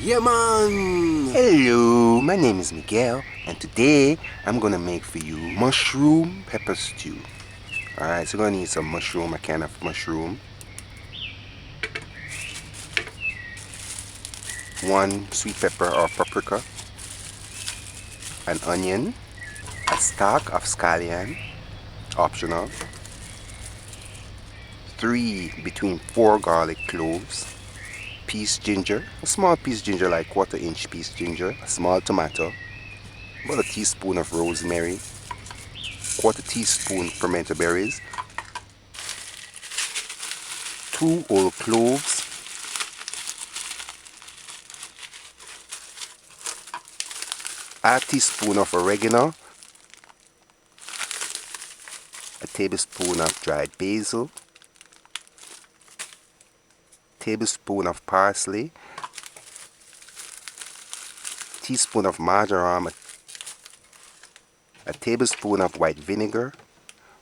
Yeah, man! Hello, my name is Miguel, and today I'm gonna make for you mushroom pepper stew. Alright, so you're gonna need some mushroom, a can of mushroom, one sweet pepper or paprika, an onion, a stalk of scallion, optional, between four garlic cloves, piece ginger, a small piece ginger like quarter-inch piece ginger, a small tomato, about a teaspoon of rosemary, quarter teaspoon pimento berries, 2 whole cloves, a teaspoon of oregano, a tablespoon of dried basil, tablespoon of parsley, teaspoon of marjoram, a tablespoon of white vinegar.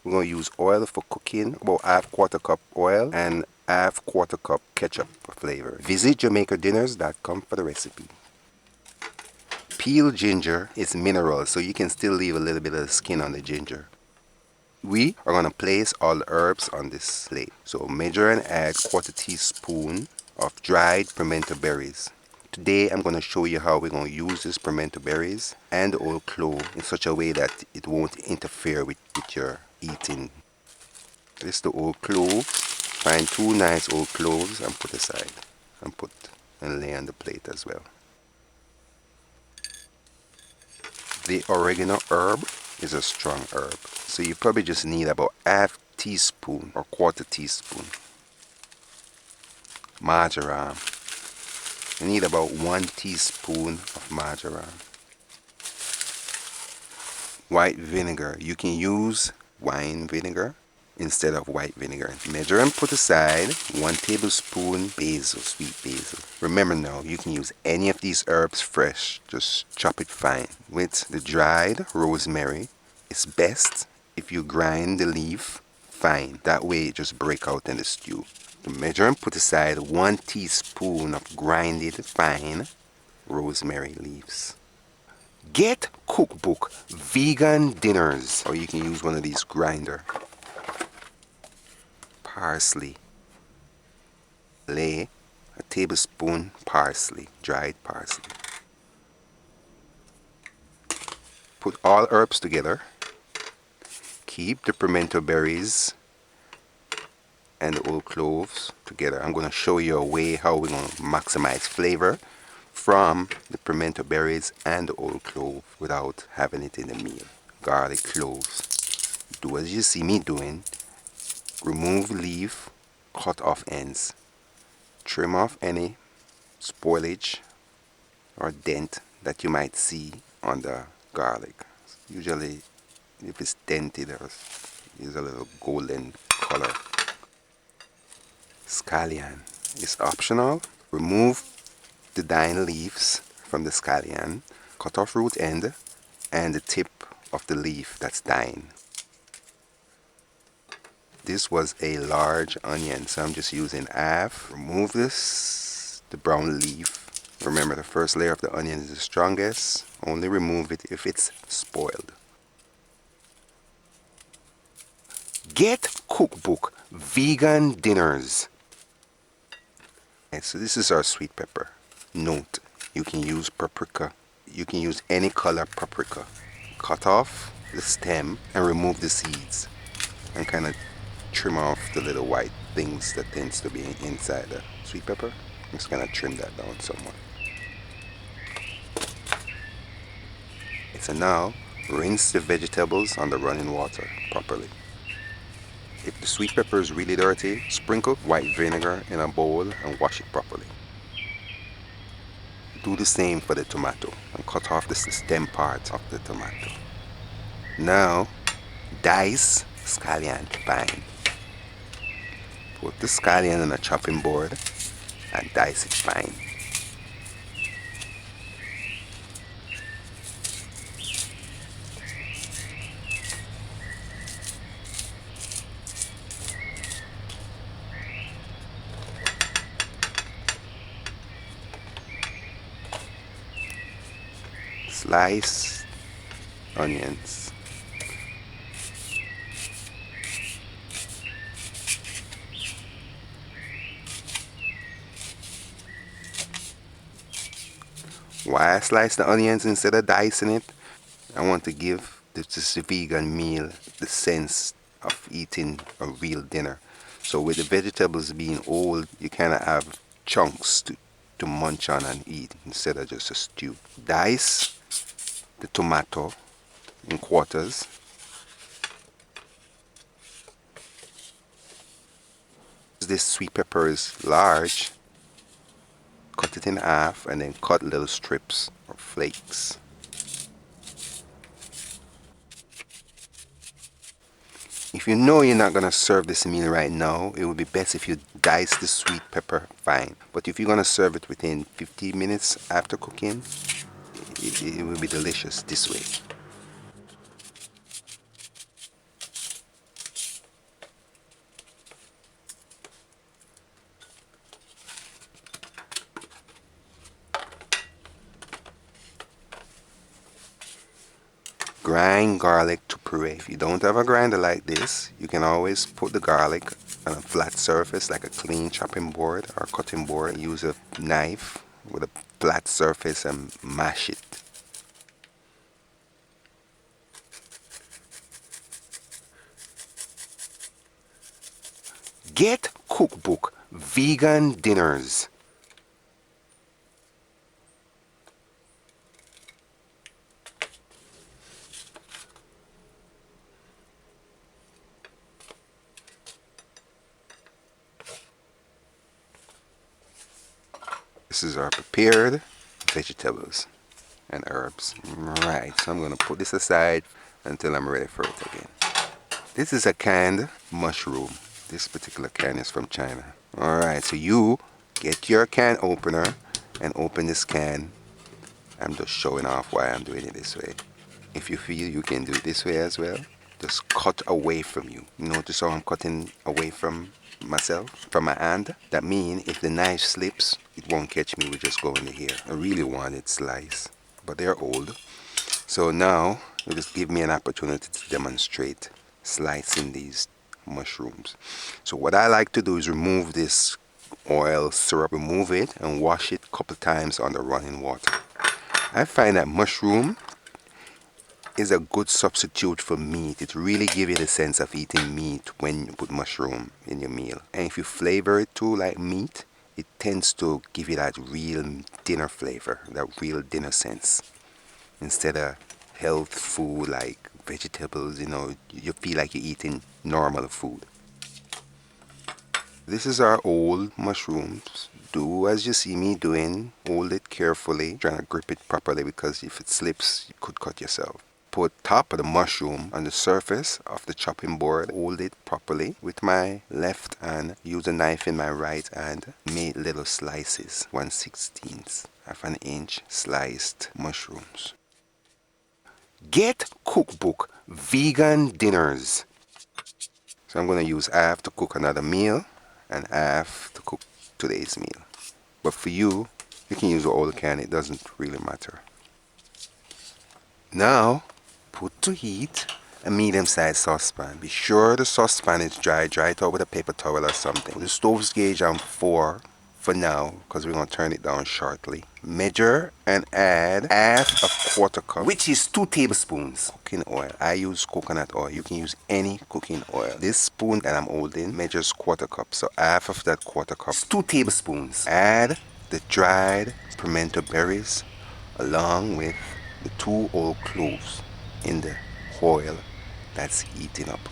We're going to use oil for cooking, about half-quarter cup oil and half-quarter cup ketchup for flavor. Visit JamaicaDinners.com for the recipe. Peeled ginger is mineral, so you can still leave a little bit of the skin on the ginger. We are going to place all the herbs on this plate. So measure and add quarter teaspoon of dried pimento berries. Today I'm going to show you how we're going to use this pimento berries and the whole clove in such a way that it won't interfere with your eating. This is the whole clove. Find 2 nice whole cloves and put aside and lay on the plate as well. The oregano herb is a strong herb, so you probably just need about half teaspoon or quarter teaspoon. Marjoram, you need about 1 teaspoon of marjoram. White vinegar, you can use wine vinegar instead of white vinegar. Measure and put aside 1 tablespoon basil, sweet basil. Remember now, you can use any of these herbs fresh, just chop it fine. With the dried rosemary, it's best if you grind the leaf fine. That way it just break out in the stew. To measure and put aside 1 teaspoon of grinded fine rosemary leaves. Get Cookbook vegan dinners, or you can use one of these grinder. Parsley. Lay a tablespoon parsley, dried parsley. Put all herbs together. Keep the pimento berries and the whole cloves together. I'm going to show you a way how we're going to maximize flavor from the pimento berries and the whole clove without having it in the meal. Garlic cloves. Do as you see me doing. Remove leaf, cut off ends. Trim off any spoilage or dent that you might see on the garlic. Usually if it's dented, there's a little golden color. Scallion is optional. Remove the dying leaves from the scallion. Cut off root end and the tip of the leaf that's dying. This was a large onion, so I'm just using half. Remove the brown leaf. Remember, the first layer of the onion is the strongest. Only remove it if it's spoiled. Get Cookbook vegan dinners. Okay, so this is our sweet pepper. Note, you can use paprika. You can use any color paprika. Cut off the stem and remove the seeds and kind of trim off the little white things that tends to be inside the sweet pepper. I'm just gonna trim that down somewhat. So now rinse the vegetables on the running water properly. If the sweet pepper is really dirty, sprinkle white vinegar in a bowl and wash it properly. Do the same for the tomato and cut off the stem part of the tomato. Now dice scallion fine. Put the scallion on a chopping board and dice it fine. slice onions. Why I slice the onions instead of dicing it? I want to give this vegan meal the sense of eating a real dinner. So with the vegetables being old, you kind of have chunks to munch on and eat instead of just a stew. Dice the tomato in quarters. This sweet pepper is large. Cut it in half and then cut little strips or flakes. If you know you're not going to serve this meal right now, it would be best if you dice the sweet pepper fine. But if you're going to serve it within 15 minutes after cooking, it will be delicious this way. Grind garlic to puree. If you don't have a grinder like this, you can always put the garlic on a flat surface like a clean chopping board or cutting board. Use a knife with a flat surface and mash it. Get Cookbook Vegan Dinners. This is our prepared vegetables and herbs. Right, so I'm going to put this aside until I'm ready for it again. This is a canned mushroom. This particular can is from China. Alright, so you get your can opener and open this can. I'm just showing off why I'm doing it this way. If you feel you can do it this way as well, just cut away from you. Notice how I'm cutting away from myself, from my hand. That means if the knife slips, it won't catch me. We just go in the hair. I really want it sliced, but they're old. So now you just give me an opportunity to demonstrate slicing these mushrooms. So what I like to do is remove this oil syrup, remove it and wash it a couple times under running water. I find that mushroom is a good substitute for meat. It really gives you the sense of eating meat when you put mushroom in your meal. And if you flavor it too like meat, it tends to give you that real dinner flavor, that real dinner sense. Instead of health food like vegetables, you feel like you're eating normal food. This is our old mushrooms. Do as you see me doing. Hold it carefully, trying to grip it properly because if it slips, you could cut yourself. Put top of the mushroom on the surface of the chopping board. Hold it properly with my left hand. Use a knife in my right hand. Make little slices, 1/16 of an inch sliced mushrooms. Get Cookbook Vegan Dinners. So I'm going to use half to cook another meal and half to cook today's meal. But for you, you can use the whole can. It doesn't really matter. Now, put to heat a medium-sized saucepan. Be sure the saucepan is dry. Dry it out with a paper towel or something. The stove's gauge on 4 for now because we're going to turn it down shortly. Measure and add half a quarter cup, which is 2 tablespoons cooking oil. I use coconut oil. You can use any cooking oil. This spoon that I'm holding measures quarter cup. So half of that quarter cup is 2 tablespoons. Add the dried pimento berries along with the 2 whole cloves in the oil that's heating up.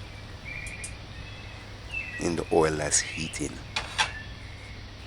In the oil that's heating.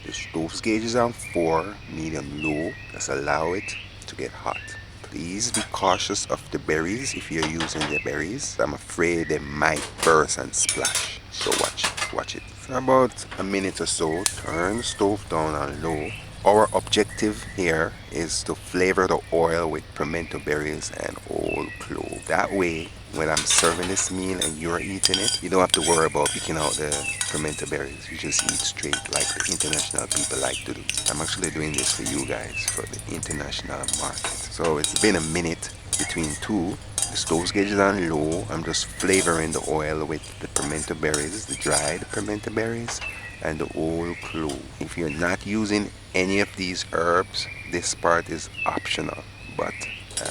The stove's gauge is on 4, medium low. Just allow it to get hot. Please be cautious of the berries if you're using the berries. I'm afraid they might burst and splash. So watch it. For about a minute or so, turn the stove down on low. Our objective here is to flavor the oil with pimento berries and whole clove. That way, when I'm serving this meal and you're eating it, you don't have to worry about picking out the pimento berries. You just eat straight like the international people like to do. I'm actually doing this for you guys, for the international market. So it's been a minute between two. The stove gauge is on low. I'm just flavoring the oil with the pimento berries, the dried pimento berries, and the whole clove. If you're not using any of these herbs, this part is optional. But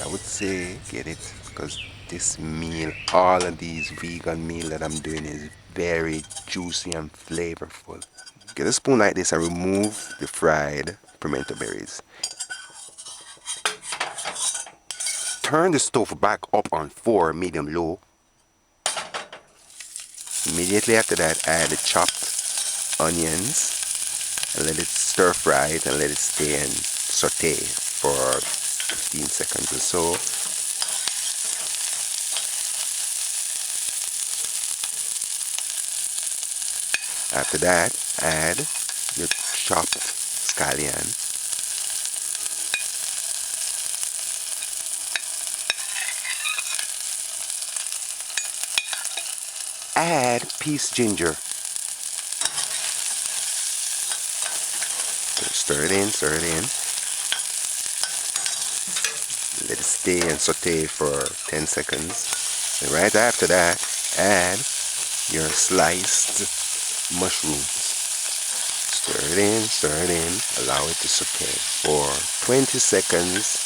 I would say get it because this meal, all of these vegan meal that I'm doing is very juicy and flavorful. Get a spoon like this and remove the fried pimento berries. Turn the stove back up on 4 medium low. Immediately after that, add the chopped onions and let it stir fry it and let it stay and saute for 15 seconds or so. After that, add your chopped scallion. Add piece ginger. Stir it in, stir it in. Let it stay and saute for 10 seconds. And right after that, add your sliced mushrooms. Stir it in, allow it to saute for 20 seconds.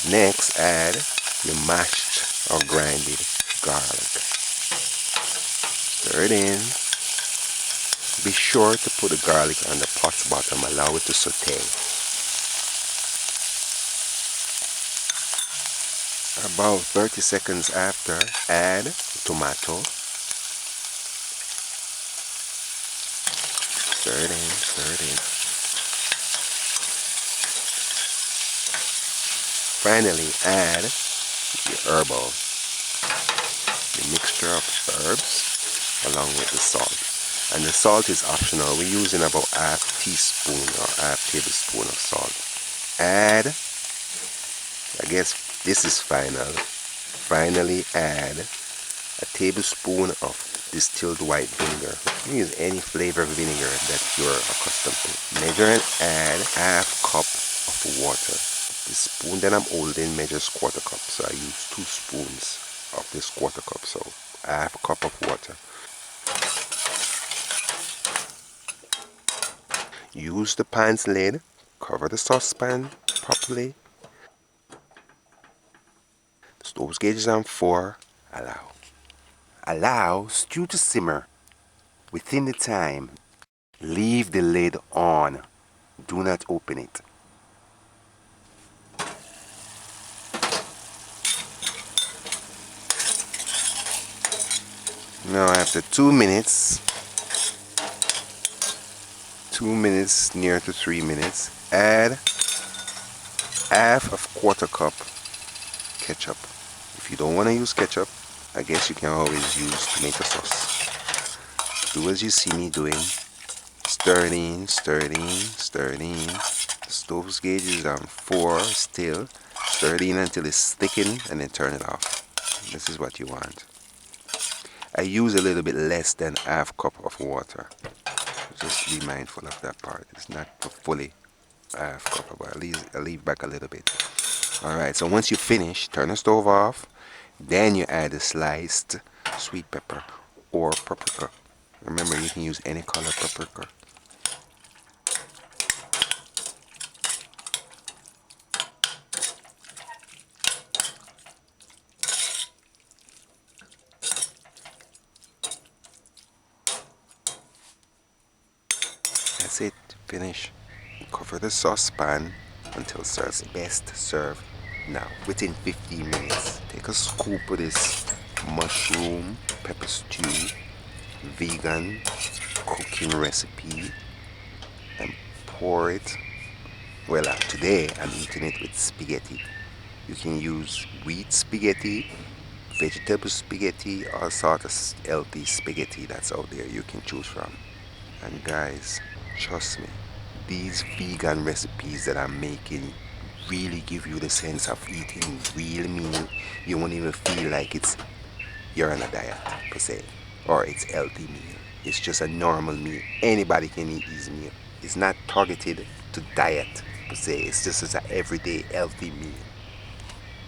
Next, add your mashed or grinded garlic. Stir it in. Be sure to put the garlic on the pot's bottom, allow it to saute. About 30 seconds after, add tomato. Stir it in, stir it in. Finally, add your herbal, the mixture of herbs along with the salt. And the salt is optional. We're using about half teaspoon or half tablespoon of salt. Add, I guess this is final. Finally add a tablespoon of distilled white vinegar. You can use any flavor vinegar that you're accustomed to. Measure and add half cup of water. The spoon that I'm holding measures quarter cup, so I use 2 spoons of this quarter cup, so half a cup of water. Use the pan's lid, cover the saucepan properly. The stove gauge is on 4. Allow. Allow stew to simmer. Within the time, leave the lid on. Do not open it. Now after 2 minutes, 2 minutes near to 3 minutes, add half of quarter cup ketchup. If you don't want to use ketchup, I guess you can always use tomato sauce. Do as you see me doing. Stir it in, stir it in, stir it in. The stove gauge is on 4 still. Stir it in until it's thickened and then turn it off. This is what you want. I use a little bit less than half cup of water. Just be mindful of that part. It's not fully half cup, but I leave back a little bit. Alright, so once you finish, turn the stove off. Then you add the sliced sweet pepper or paprika. Remember, you can use any color paprika. That's it. Finish. Cover the saucepan until serves. Best serve now. Within 15 minutes. Take a scoop of this mushroom pepper stew vegan cooking recipe and pour it. Well, today I'm eating it with spaghetti. You can use wheat spaghetti, vegetable spaghetti, all sort of healthy spaghetti that's out there you can choose from. And guys, trust me, these vegan recipes that I'm making really give you the sense of eating real meal. You won't even feel like you're on a diet per se, or it's healthy meal. It's just a normal meal. Anybody can eat these meal. It's not targeted to diet per se. It's just as an everyday healthy meal.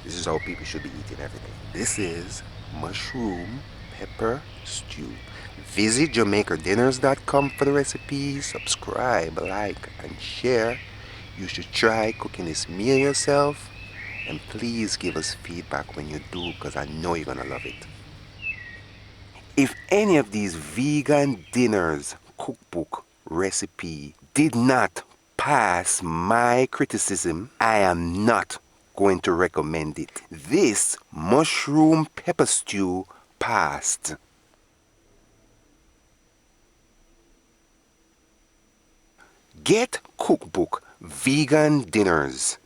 This is how people should be eating every day. This is mushroom pepper stew. Visit JamaicaDinners.com for the recipe. Subscribe, like, and share. You should try cooking this meal yourself. And please give us feedback when you do, because I know you're going to love it. If any of these vegan dinners cookbook recipe did not pass my criticism, I am not going to recommend it. This mushroom pepper stew passed. Get Cookbook Vegan Dinners.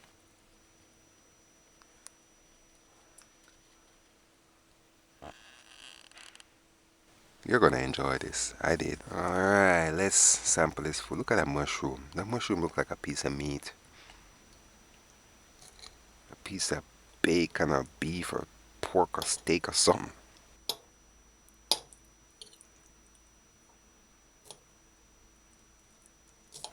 You're gonna enjoy this. I did. Alright, let's sample this food. Look at that mushroom. That mushroom looks like a piece of meat. A piece of bacon or beef or pork or steak or something.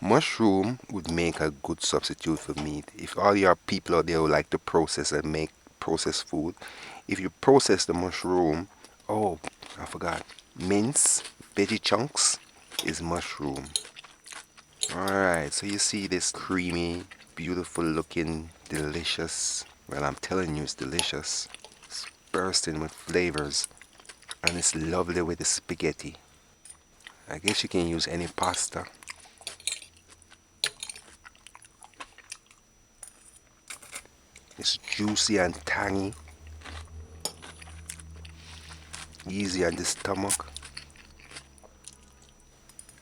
Mushroom would make a good substitute for meat. If all your people out there would like to process and make processed food, if you process the mushroom, oh, I forgot, mince, veggie chunks is mushroom. Alright, so you see this creamy, beautiful looking, delicious, well, I'm telling you it's delicious. It's bursting with flavors, and it's lovely with the spaghetti. I guess you can use any pasta. It's juicy and tangy, easy on the stomach.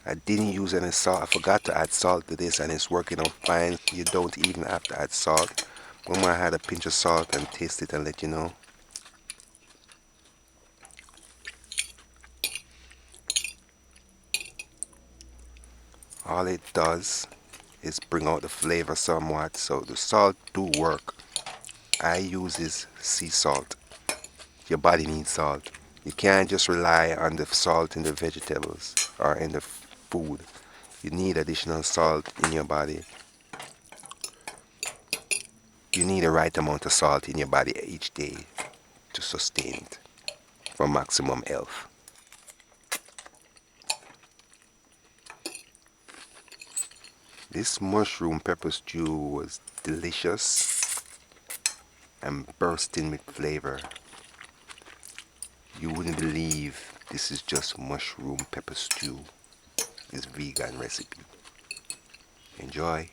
I didn't use any salt. I forgot to add salt to this, and it's working out fine. You don't even have to add salt. When I had a pinch of salt and taste it and let you know. All it does is bring out the flavor somewhat, so the salt do work. I use this sea salt. Your body needs salt. You can't just rely on the salt in the vegetables or in the food. You need additional salt in your body. You need the right amount of salt in your body each day to sustain it for maximum health. This mushroom pepper stew was delicious and bursting with flavor. You wouldn't believe this is just mushroom pepper stew. It's vegan recipe. Enjoy.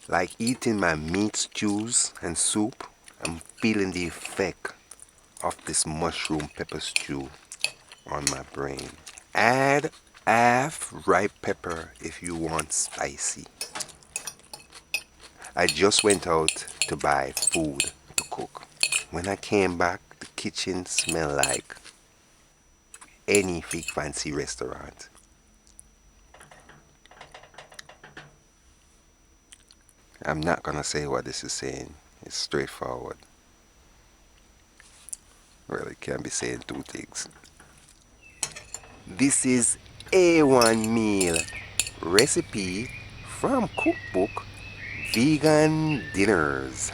Like eating my meat stews and soup, I'm feeling the effect of this mushroom pepper stew on my brain. Add half ripe pepper if you want spicy. I just went out to buy food to cook. When I came back, the kitchen smelled like any big fancy restaurant. I'm not gonna say what this is saying. It's straightforward. Well, it can be saying two things. This is A1 meal recipe from Cookbook Vegan Dinners.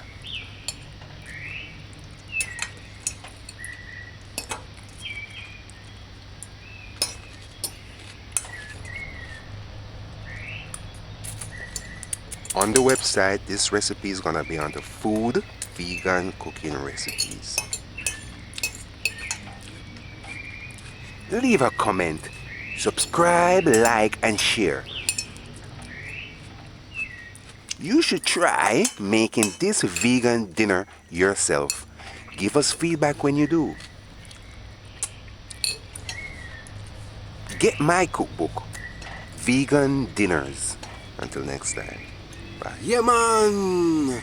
On the website, this recipe is gonna be under food, vegan cooking recipes. Leave a comment, subscribe, like, and share. You should try making this vegan dinner yourself. Give us feedback when you do. Get my cookbook, Vegan Dinners. Until next time. Bye. Yeah, man!